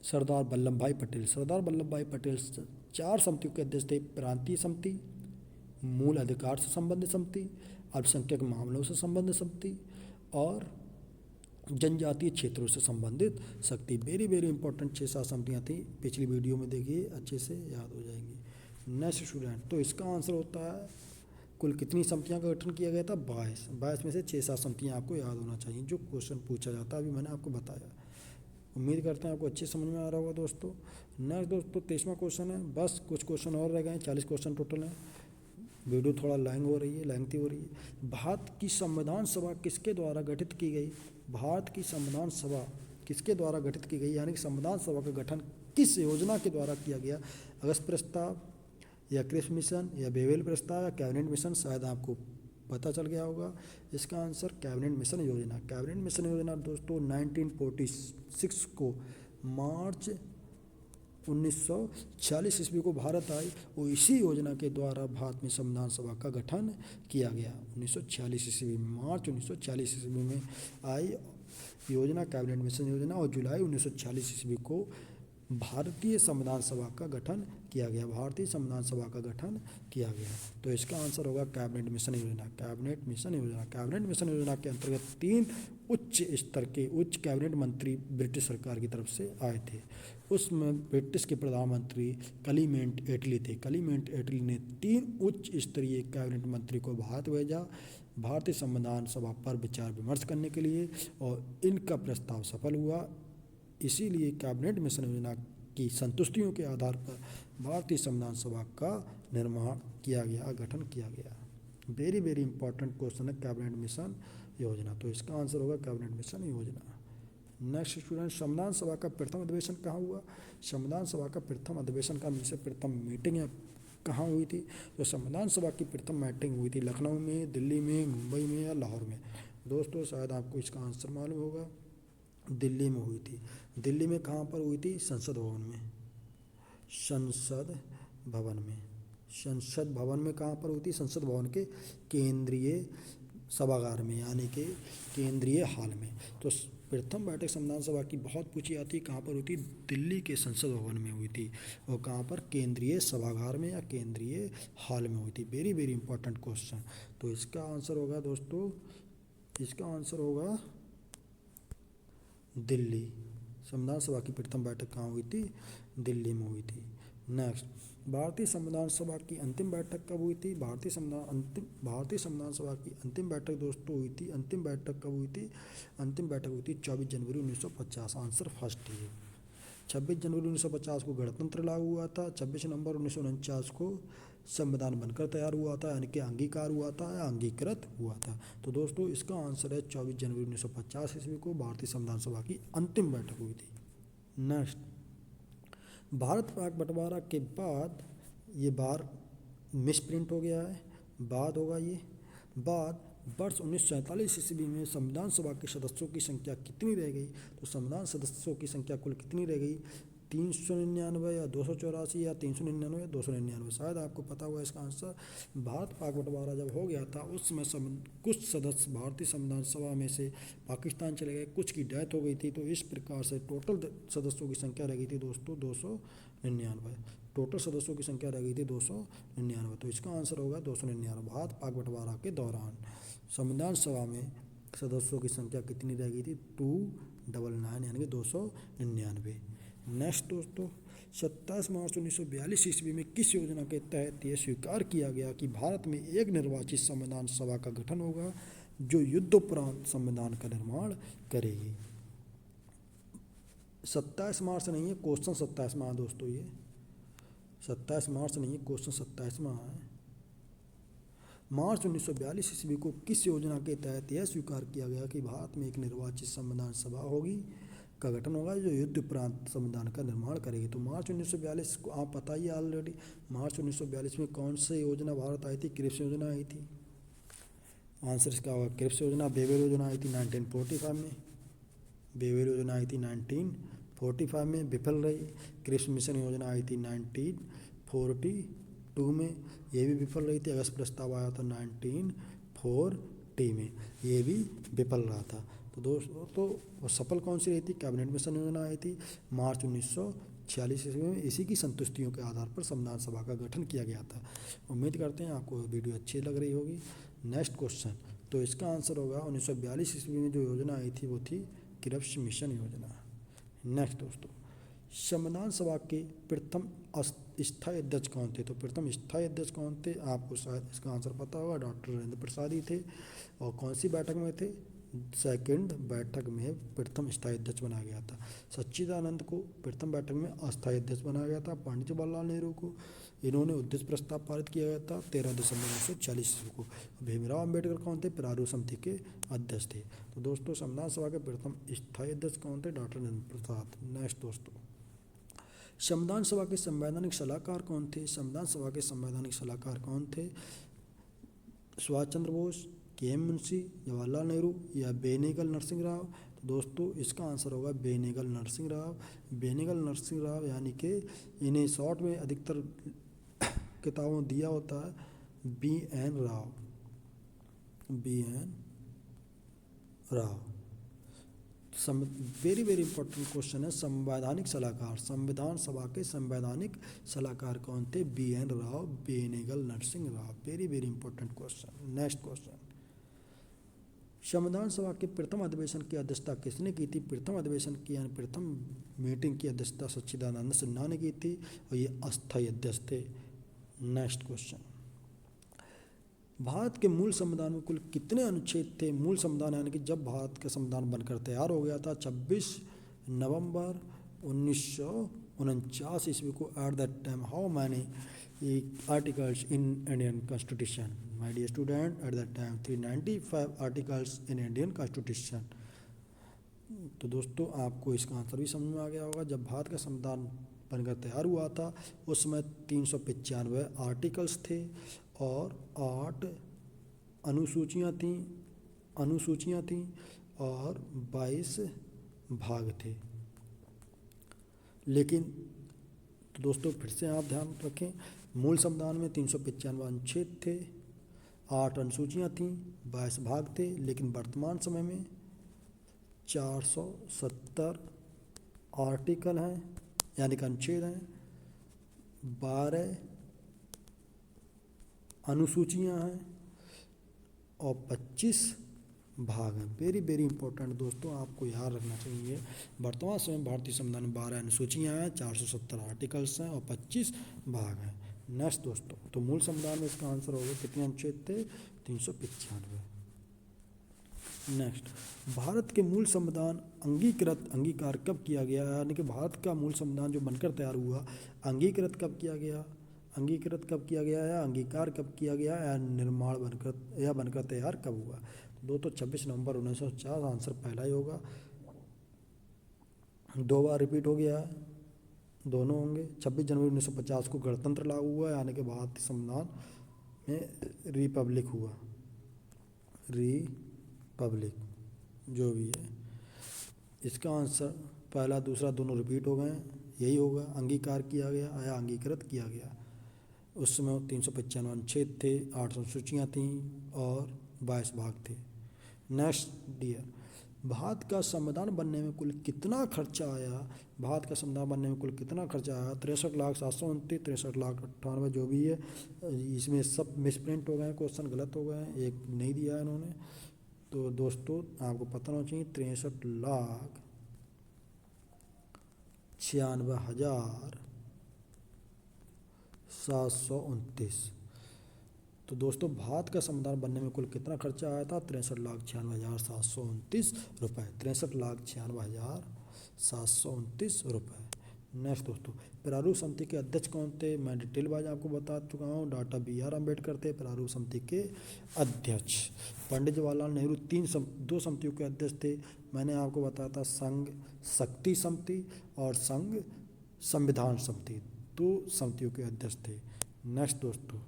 सरदार वल्लभ भाई पटेल। सरदार वल्लभ भाई पटेल 4 समितियों के अध्यक्ष थे, प्रांतीय समिति, मूल अधिकार से संबंधित समिति, अल्पसंख्यक मामलों से संबंधित समिति, और जनजातीय क्षेत्रों से संबंधित समिति। वेरी वेरी इंपॉर्टेंट 6-7 समितियाँ थी, पिछली वीडियो में देखिए, अच्छे से याद हो जाएंगी। नेक्स्ट स्टूडेंट, तो इसका आंसर होता है कुल कितनी समितियां का गठन किया गया था? 22 में से 6-7 समितियां आपको याद होना चाहिए जो क्वेश्चन पूछा जाता है, अभी मैंने आपको बताया। उम्मीद करते हैं आपको अच्छे समझ में आ रहा होगा दोस्तों। नेक्स्ट दोस्तों 23वां क्वेश्चन है, बस कुछ क्वेश्चन और रह गए हैं, 40 क्वेश्चन टोटल हैं। वीडियो थोड़ा लेंथी हो रही है। भारत की संविधान सभा किसके द्वारा गठित की गई? भारत की संविधान सभा किसके द्वारा गठित की गई, यानी कि संविधान सभा का गठन किस योजना के द्वारा किया गया? अगस्त प्रस्ताव, या क्रिप्स मिशन, या बेवेल प्रस्ताव, या कैबिनेट मिशन? शायद आपको पता चल गया होगा। इसका आंसर कैबिनेट मिशन योजना। कैबिनेट मिशन योजना दोस्तों 1946 को मार्च 1946 ईस्वी को भारत आई, और इसी योजना के द्वारा भारत में संविधान सभा का गठन किया गया। 1946 ईस्वी में, मार्च 1946 ईस्वी में आई योजना कैबिनेट मिशन योजना, और जुलाई 1946 ईस्वी को भारतीय संविधान सभा का गठन किया गया। भारतीय संविधान सभा का गठन किया गया। तो इसका आंसर होगा कैबिनेट मिशन योजना। कैबिनेट मिशन योजना, कैबिनेट मिशन योजना के अंतर्गत 3 उच्च स्तर के उच्च कैबिनेट मंत्री ब्रिटिश सरकार की तरफ से आए थे। उसमें ब्रिटिश के प्रधानमंत्री क्लीमेंट एटली थे। क्लीमेंट एटली ने 3 उच्च स्तरीय कैबिनेट मंत्री को भारत भेजा भारतीय संविधान सभा पर विचार विमर्श करने के लिए, और इनका प्रस्ताव सफल हुआ। इसीलिए कैबिनेट मिशन योजना की संतुष्टियों के आधार पर भारतीय संविधान सभा का निर्माण किया गया, गठन किया गया। वेरी वेरी इंपॉर्टेंट क्वेश्चन है कैबिनेट मिशन योजना। तो इसका आंसर होगा कैबिनेट मिशन योजना। नेक्स्ट स्टूडेंट, संविधान सभा का प्रथम अधिवेशन कहाँ हुआ? संविधान सभा का प्रथम अधिवेशन का प्रथम मीटिंग कहाँ हुई थी? तो संविधान सभा की प्रथम मीटिंग हुई थी लखनऊ में, दिल्ली में, मुंबई में, या लाहौर में? दोस्तों शायद आपको इसका आंसर मालूम होगा, दिल्ली में हुई थी। दिल्ली में कहाँ पर हुई थी? संसद भवन में। संसद भवन में। संसद भवन में कहाँ पर हुई थी? संसद भवन के केंद्रीय सभागार में, यानी कि केंद्रीय हॉल में। तो प्रथम बैठक संविधान सभा की बहुत पूछी जाती है, कहाँ पर हुई थी? दिल्ली के संसद भवन में हुई थी। और कहाँ पर? केंद्रीय सभागार में या केंद्रीय हॉल में हुई थी। Very very important question. तो इसका आंसर होगा दोस्तों, इसका आंसर होगा दिल्ली। संविधान सभा की प्रथम बैठक कहाँ हुई थी? दिल्ली में हुई थी। नेक्स्ट, भारतीय संविधान सभा की अंतिम बैठक कब हुई थी? भारतीय संविधान सभा की अंतिम बैठक दोस्तों हुई थी, अंतिम बैठक कब हुई थी? अंतिम बैठक हुई थी 24 जनवरी 1950। आंसर फर्स्ट है। 26 जनवरी 1950 को गणतंत्र लागू हुआ था, 26 नवंबर 1949 को संविधान बनकर तैयार हुआ था, यानी कि अंगीकार हुआ था या अंगीकृत हुआ था। तो दोस्तों इसका आंसर है 24 जनवरी 1950 ईस्वी को भारतीय संविधान सभा की अंतिम बैठक हुई थी। नेक्स्ट, भारत पाक बंटवारा के बाद, ये बार मिस प्रिंट हो गया है, बाद होगा ये, बाद वर्ष 1947 ईस्वी में संविधान सभा के सदस्यों की संख्या कितनी रह गई? तो संविधान सदस्यों की संख्या कुल कितनी रह गई? 399 या 284 या 399 या 299। शायद आपको पता होगा इसका आंसर। भारत पाक बंटवारा जब हो गया था उस समय कुछ सदस्य भारतीय संविधान सभा में से पाकिस्तान चले गए, कुछ की डेथ हो गई थी, तो इस प्रकार से टोटल सदस्यों की संख्या रह गई थी दोस्तों 299। टोटल सदस्यों की संख्या रह गई थी 299। तो इसका आंसर होगा 299। भारत पाक बंटवारा के दौरान संविधान सभा में सदस्यों की संख्या कितनी रह गई थी? 299 यानी कि 299। नेक्स्ट दोस्तों, 27 मार्च 1942 ईस्वी में किस योजना के तहत यह स्वीकार किया गया कि भारत में एक निर्वाचित संविधान सभा का गठन होगा जो युद्धोपरांत संविधान का निर्माण करेगी? 27 मार्च नहीं है, क्वेश्चन 27वां है दोस्तों, ये 27 मार्च नहीं है, क्वेश्चन 27वां है। मार्च 1942 ईस्वी को किस योजना के तहत यह स्वीकार किया गया कि भारत में एक निर्वाचित संविधान सभा होगी का गठन होगा जो युद्ध उपरांत संविधान का निर्माण करेगी? तो मार्च 1942 को आप पता ही ऑलरेडी, मार्च 1942 में कौन सी योजना भारत आई थी? क्रिप्स योजना आई थी। आंसर इसका होगा क्रिप्स योजना। बेवेल योजना आई थी 1945 में, बेवेल योजना आई थी 1945 में, विफल रही। क्रिप्स मिशन योजना आई थी 1942 में, ये भी विफल रही थी। अगस्त प्रस्ताव आया था 1940 में, ये भी विफल रहा था। तो दोस्तों तो सफल कौन सी रही थी? कैबिनेट मिशन योजना आई थी मार्च 1946 ईस्वी में। इसी की संतुष्टियों के आधार पर संविधान सभा का गठन किया गया था। उम्मीद करते हैं आपको वीडियो अच्छी लग रही होगी। नेक्स्ट क्वेश्चन, तो इसका आंसर होगा 1942 ईस्वी में जो योजना आई थी वो थी क्रिप्स मिशन योजना। नेक्स्ट दोस्तों, संविधान सभा के प्रथम स्थायी अध्यक्ष कौन थे? तो प्रथम स्थायी अध्यक्ष कौन थे? आपको शायद इसका आंसर पता होगा, डॉक्टर राजेंद्र प्रसाद ही थे। और कौन सी बैठक में थे? सेकंड बैठक में प्रथम स्थायी अध्यक्ष बनाया गया था। सच्चिदानंद को प्रथम बैठक में अस्थायी अध्यक्ष बनाया गया था। पंडित जवाहरलाल नेहरू को इन्होंने उद्देश्य प्रस्ताव पारित किया गया था 13 दिसंबर 1946 को। भीमराव अम्बेडकर कौन थे? प्रारूप समिति के अध्यक्ष थे। तो दोस्तों संविधान सभा के प्रथम स्थायी अध्यक्ष कौन थे? डॉक्टर राजेंद्र प्रसाद। नेक्स्ट दोस्तों, संविधान सभा के संवैधानिक सलाहकार कौन थे? संविधान सभा के संवैधानिक सलाहकार कौन थे? सुभाष चंद्र बोस, के.एम. मुंशी, जवाहरलाल नेहरू या बेनेगल नरसिंह राव? तो दोस्तों इसका आंसर होगा बेनेगल नरसिंह राव। बेनेगल नरसिंह राव, यानी कि इन्हें शॉर्ट में अधिकतर किताबों दिया होता है B.N. Rao, B.N. Rao. Very very important question है। संवैधानिक सलाहकार, संविधान सभा के संवैधानिक सलाहकार कौन थे? B.N. Rao, Benegal Narsingh Rao. Very very important question. Next question, संविधान सभा के प्रथम अधिवेशन की अध्यक्षता किसने की थी? प्रथम अधिवेशन की यानी प्रथम मीटिंग की अध्यक्षता सच्चिदानंद सिन्हा ने की थी और ये अस्थायी अध्यक्ष थे। नेक्स्ट क्वेश्चन, भारत के मूल संविधान में कुल कितने अनुच्छेद थे? मूल संविधान यानी कि जब भारत का संविधान बनकर तैयार हो गया था 26 नवंबर 1949 ईस्वी को, at that time how many articles in Indian constitution? My dear student, at that time 395 articles in Indian constitution. तो दोस्तों आपको इसका आंसर भी समझ में आ गया होगा। जब भारत का संविधान बनकर तैयार हुआ था उस समय 395 आर्टिकल्स थे और 8 अनुसूचियाँ थीं और 22 भाग थे। लेकिन तो दोस्तों फिर से आप ध्यान रखें, मूल संविधान में 395 अनुच्छेद थे, 8 अनुसूचियाँ थीं, 22 भाग थे। लेकिन वर्तमान समय में 470 आर्टिकल हैं यानी कि अनुच्छेद हैं, 12 अनुसूचियाँ हैं और 25 भाग हैं। वेरी वेरी इंपॉर्टेंट दोस्तों, आपको याद रखना चाहिए। वर्तमान समय में भारतीय संविधान में 12 अनुसूचियाँ हैं, 470 आर्टिकल्स हैं और 25 भाग हैं। नेक्स्ट दोस्तों, तो मूल संविधान में इसका आंसर होगा कितने अनुच्छेद थे? 395। नेक्स्ट, भारत के मूल संविधान अंगीकार कब किया गया? यानी कि भारत का मूल संविधान जो बनकर तैयार हुआ, अंगीकृत कब किया गया? अंगीकृत कब किया गया या अंगीकार कब किया गया या निर्माण बनकर तैयार कब हुआ? तो 26 नवंबर 1950 आंसर पहला ही होगा। 2 बार रिपीट हो गया है, दोनों होंगे। 26 जनवरी 1950 को गणतंत्र लागू हुआ, यानी कि भारतीय संविधान में रिपब्लिक हुआ। रिपब्लिक जो भी है, इसका आंसर पहला दूसरा दोनों रिपीट हो गए, यही होगा। अंगीकार किया गया या अंगीकृत किया गया। उस समय 395 अनुच्छेद थे, 8 अनुसूचियाँ थीं और 22 भाग थे। नेक्स्ट डियर, भारत का संविधान बनने में कुल कितना खर्चा आया? भारत का संविधान बनने में कुल कितना खर्चा आया? 63,729, 63,98,, जो भी है। इसमें सब मिसप्रिंट हो गए हैं, क्वेश्चन गलत हो गए हैं, एक नहीं दिया है इन्होंने। तो दोस्तों आपको पता होना चाहिए 63,96,729। तो दोस्तों भारत का संविधान बनने में कुल कितना खर्चा आया था? 63,96,729 रुपये। 63,96,729 रुपये। नेक्स्ट दोस्तों, प्रारूप समिति के अध्यक्ष कौन थे? मैं डिटेल वाइज आपको बता चुका हूँ। डॉक्टर BR अम्बेडकर थे प्रारूप समिति के अध्यक्ष। पंडित जवाहरलाल नेहरू 2 समितियों के अध्यक्ष थे। मैंने आपको बताया था संघ शक्ति समिति और संघ संविधान समिति, 2 समितियों के अध्यक्ष थे। नेक्स्ट दोस्तों,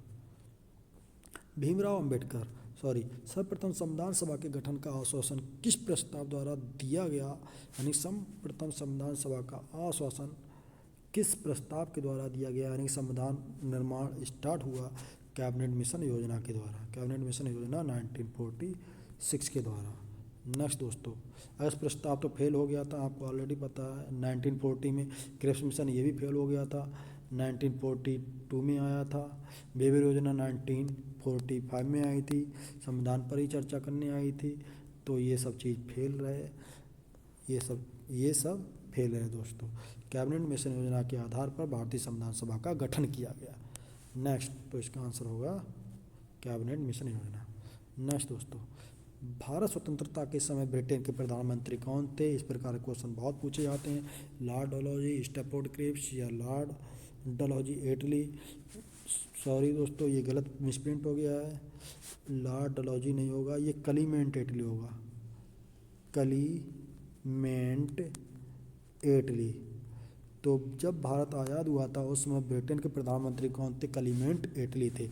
भीमराव अंबेडकर सर्वप्रथम संविधान सभा के गठन का आश्वासन किस प्रस्ताव द्वारा दिया गया? यानी सर्वप्रथम संविधान सभा का आश्वासन किस प्रस्ताव के द्वारा दिया गया? यानी संविधान निर्माण स्टार्ट हुआ कैबिनेट मिशन योजना के द्वारा। कैबिनेट मिशन योजना 1946 के द्वारा। नेक्स्ट दोस्तों, इस प्रस्ताव तो फेल हो गया था, आपको ऑलरेडी पता है। 1940 में क्रिप्स मिशन ये भी फेल हो गया था। 1942 में आया था। बेबी योजना 1945 में आई थी, संविधान पर ही चर्चा करने आई थी। तो ये सब चीज़ फेल रहे, ये सब फेल है दोस्तों। कैबिनेट मिशन योजना के आधार पर भारतीय संविधान सभा का गठन किया गया। नेक्स्ट, तो इसका आंसर होगा कैबिनेट मिशन योजना। नेक्स्ट दोस्तों, भारत स्वतंत्रता के समय ब्रिटेन के प्रधानमंत्री कौन थे? इस प्रकार के क्वेश्चन बहुत पूछे जाते हैं। लॉर्ड डलहौजी, स्टैफोर्ड क्रिप्स या लॉर्ड डलहौजी एटली। सॉरी दोस्तों, ये गलत मिसप्रिंट हो गया है। लॉर्ड डलहौजी नहीं होगा, ये क्लीमेंट एटली होगा। क्लीमेंट एटली। तो जब भारत आज़ाद हुआ था उस समय ब्रिटेन के प्रधानमंत्री कौन थे? क्लीमेंट एटली थे।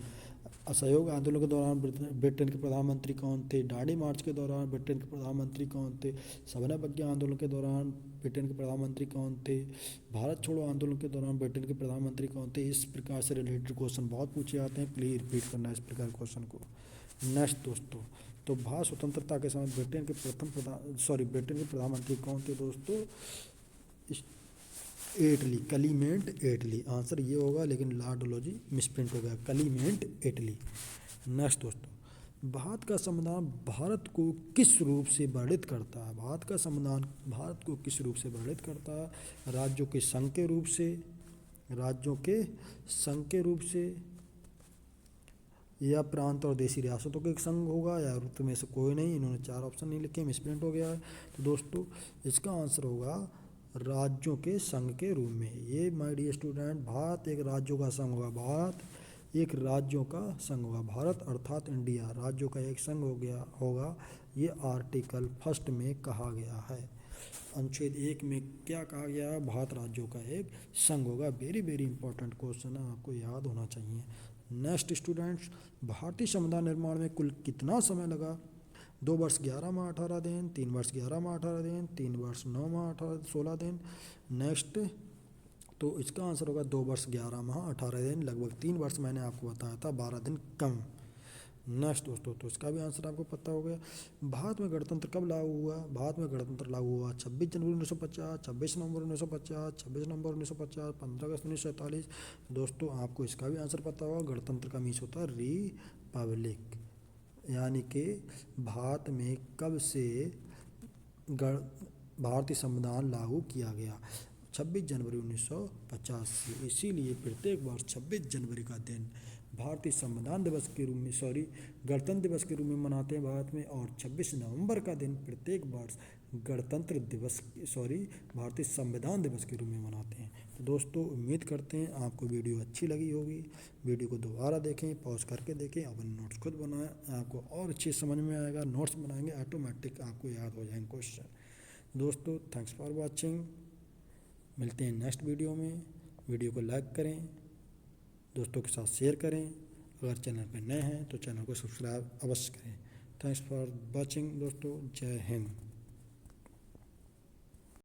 असहयोग आंदोलन के दौरान ब्रिटेन के प्रधानमंत्री कौन थे? दांडी मार्च के दौरान ब्रिटेन के प्रधानमंत्री कौन थे? सविनय अवज्ञा आंदोलन के दौरान ब्रिटेन के प्रधानमंत्री कौन थे? भारत छोड़ो आंदोलन के दौरान ब्रिटेन के प्रधानमंत्री कौन थे? इस प्रकार से रिलेटेड क्वेश्चन बहुत पूछे जाते हैं, प्लीज रिपीट करना इस प्रकार क्वेश्चन को। नेक्स्ट दोस्तों, तो भारत स्वतंत्रता के समय ब्रिटेन के प्रधानमंत्री कौन थे दोस्तों? एटली, क्लीमेंट एटली। आंसर ये होगा, लेकिन लॉर्ड डलहौजी मिसप्रिंट हो गया, क्लीमेंट एटली। नेक्स्ट दोस्तों, भारत का संविधान भारत को किस रूप से वर्णित करता है? भारत का संविधान भारत को किस रूप से वर्णित करता है? राज्यों के संघ के रूप से, राज्यों के संघ के रूप से, या प्रांत और देशी रियासतों के संघ होगा, या ऋतु में से कोई नहीं। इन्होंने 4 ऑप्शन नहीं लिखे, मिसप्रिंट हो गया है। तो दोस्तों इसका आंसर होगा राज्यों के संघ के रूप में। ये माय डियर स्टूडेंट, भारत एक राज्यों का संघ होगा। भारत एक राज्यों का संघ होगा। भारत अर्थात इंडिया राज्यों का एक संघ होगा। ये आर्टिकल 1 में कहा गया है। अनुच्छेद 1 में क्या कहा गया है? भारत राज्यों का एक संघ होगा। वेरी वेरी इंपॉर्टेंट क्वेश्चन है, आपको याद होना चाहिए। नेक्स्ट स्टूडेंट्स, भारतीय संविधान निर्माण में कुल कितना समय लगा? 2 वर्ष 11 माह 18 दिन, 3 वर्ष 11 माह 18 दिन, 3 वर्ष 9 माह 16 दिन। नेक्स्ट, तो इसका आंसर होगा 2 वर्ष 11 माह 18 दिन, लगभग 3 वर्ष मैंने आपको बताया था, 12 दिन कम। नेक्स्ट दोस्तों, तो इसका भी आंसर आपको पता हो गया। भारत में गणतंत्र कब लागू हुआ? भारत में गणतंत्र लागू हुआ 26 जनवरी 1950, 26 नवंबर 1950, 26 नवंबर 1950, 15 अगस्त 1947। दोस्तों आपको इसका भी आंसर पता होगा, गणतंत्र का मीन्स होता है रिपब्लिक। यानी कि भारत में कब से भारतीय संविधान लागू किया गया? 26 जनवरी 1950 से। इसीलिए प्रत्येक वर्ष 26 जनवरी का दिन भारतीय संविधान दिवस के रूप में गणतंत्र दिवस के रूप में मनाते हैं भारत में, और 26 नवंबर का दिन प्रत्येक वर्ष भारतीय संविधान दिवस के रूप में मनाते हैं। तो दोस्तों, उम्मीद करते हैं आपको वीडियो अच्छी लगी होगी। वीडियो को दोबारा देखें, पॉज करके देखें, अपने नोट्स खुद बनाएं, आपको और अच्छी समझ में आएगा। नोट्स बनाएंगे ऑटोमेटिक आपको याद हो जाएंगे क्वेश्चन। दोस्तों, थैंक्स फॉर वॉचिंग। मिलते हैं नेक्स्ट वीडियो में। वीडियो को लाइक करें, दोस्तों के साथ शेयर करें। अगर चैनल पर नए हैं तो चैनल को सब्सक्राइब अवश्य करें। थैंक्स फॉर वॉचिंग दोस्तों। जय हिंद।